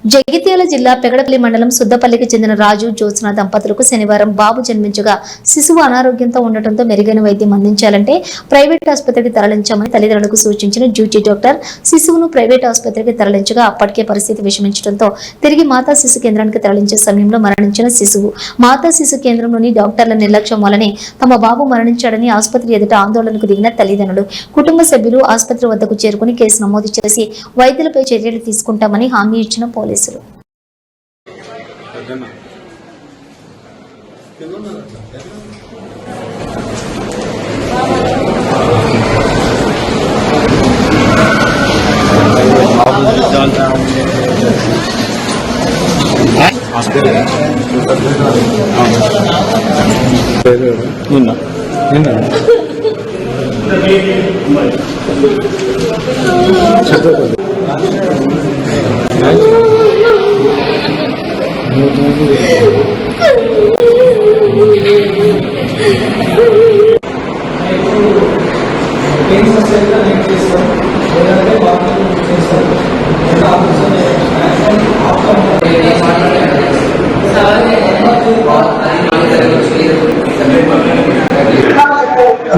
జగిత్యాల జిల్లా పెగడపల్లి మండలం సుద్దపల్లికి చెందిన రాజు జ్యోత్స్న దంపతులకు శనివారం బాబు జన్మించగా శిశువు అనారోగ్యంతో ఉండటంతో మెరుగైన వైద్యం అందించాలంటే ప్రైవేట్ ఆసుపత్రికి తరలించామని తల్లిదండ్రులకు సూచించిన డ్యూటీ డాక్టర్ శిశువును ప్రైవేట్ ఆసుపత్రికి తరలించగా అప్పటికే పరిస్థితి విషమించడంతో తిరిగి మాతా శిశు కేంద్రానికి తరలించే సమయంలో మరణించిన శిశువు మాతా శిశు కేంద్రంలోని డాక్టర్ల నిర్లక్ష్యం వల్లనే తమ బాబు మరణించాడని ఆసుపత్రి ఎదుట ఆందోళనకు దిగిన తల్లిదండ్రులు కుటుంబ సభ్యులు ఆసుపత్రి వద్దకు చేరుకుని కేసు నమోదు చేసి వైద్యులపై చర్యలు తీసుకుంటామని హామీ ఇచ్చిన పోలీసులు.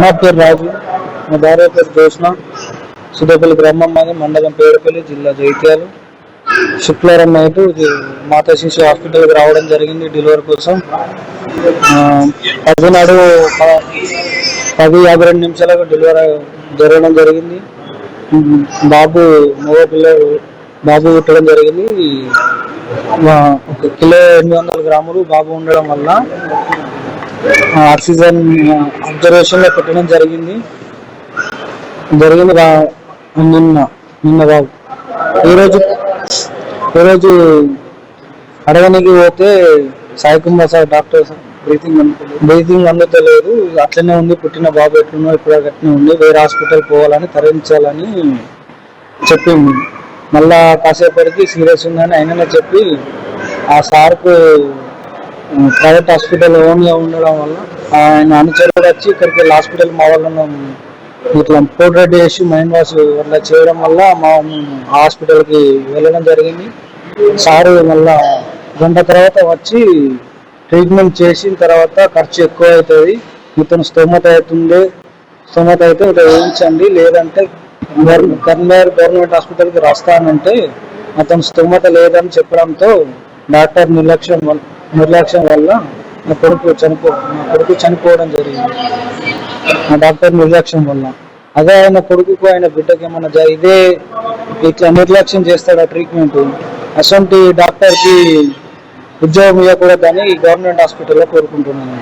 నా పేరు రాజు, మా భార్య పేరు జ్యోత్స్న. సుద్దపల్లి గ్రామం మాది, మండలం పేడపల్లి, జిల్లా జగిత్యాల. శుక్రవారం నైట్ మాతా శిశు హాస్పిటల్కి రావడం జరిగింది డెలివరీ కోసం. 10:52 డెలివరీ జరగడం జరిగింది. బాబు మగ పిల్లలు బాబు పుట్టడం జరిగింది. 1 కిలో 800 గ్రాములు బాబు ఉండడం వల్ల ఆక్సిజన్ అబ్జర్వేషన్ లో పెట్టడం జరిగింది. నిన్న బాబు ఈరోజు అడగనికి పోతే Sai Kumar sir doctor breathing అందుతలేదు, అట్లనే ఉంది, పుట్టిన బాబు ఎట్లున్నా ఇప్పుడు అట్లనే ఉంది, వేరే హాస్పిటల్ పోవాలని తరలించాలని చెప్పింది. మళ్ళా కాసేపటికి సీరియస్ ఉందని ఆయననే చెప్పి ఆ సార్కు ప్రైవేట్ హాస్పిటల్ ఓన్గా ఉండడం వల్ల ఆయన అనుచరుడు వచ్చి ఇక్కడికి హాస్పిటల్ మా వాళ్ళను ఇట్లా పోర్ట్రేట్ చేసి మైండ్ వాష్ అట్లా చేయడం వల్ల మా హాస్పిటల్కి వెళ్ళడం జరిగింది. సారు మళ్ళా 1 గంట తర్వాత వచ్చి ట్రీట్మెంట్ చేసిన తర్వాత ఖర్చు ఎక్కువ అవుతుంది, ఇతను స్తోమత అయితే ఇట్లా వేయించండి, లేదంటే కరీంనగర్ గవర్నమెంట్ హాస్పిటల్కి రాస్తానంటే అతను స్తోమత లేదని చెప్పడంతో డాక్టర్ నిర్లక్ష్యం వల్ల నా కొడుకు చనిపోవడం జరిగింది. ఆ డాక్టర్ నిర్లక్ష్యం వల్ల. అదే ఆయన కొడుకుకు ఆయన బిడ్డకి ఏమన్నా ఇదే ఇట్లా నిర్లక్ష్యం చేస్తాడు ట్రీట్మెంట్, అసొంటి డాక్టర్కి ఉద్యోగం ఇవ్వకూడదని గవర్నమెంట్ హాస్పిటల్లో కోరుకుంటున్నాను.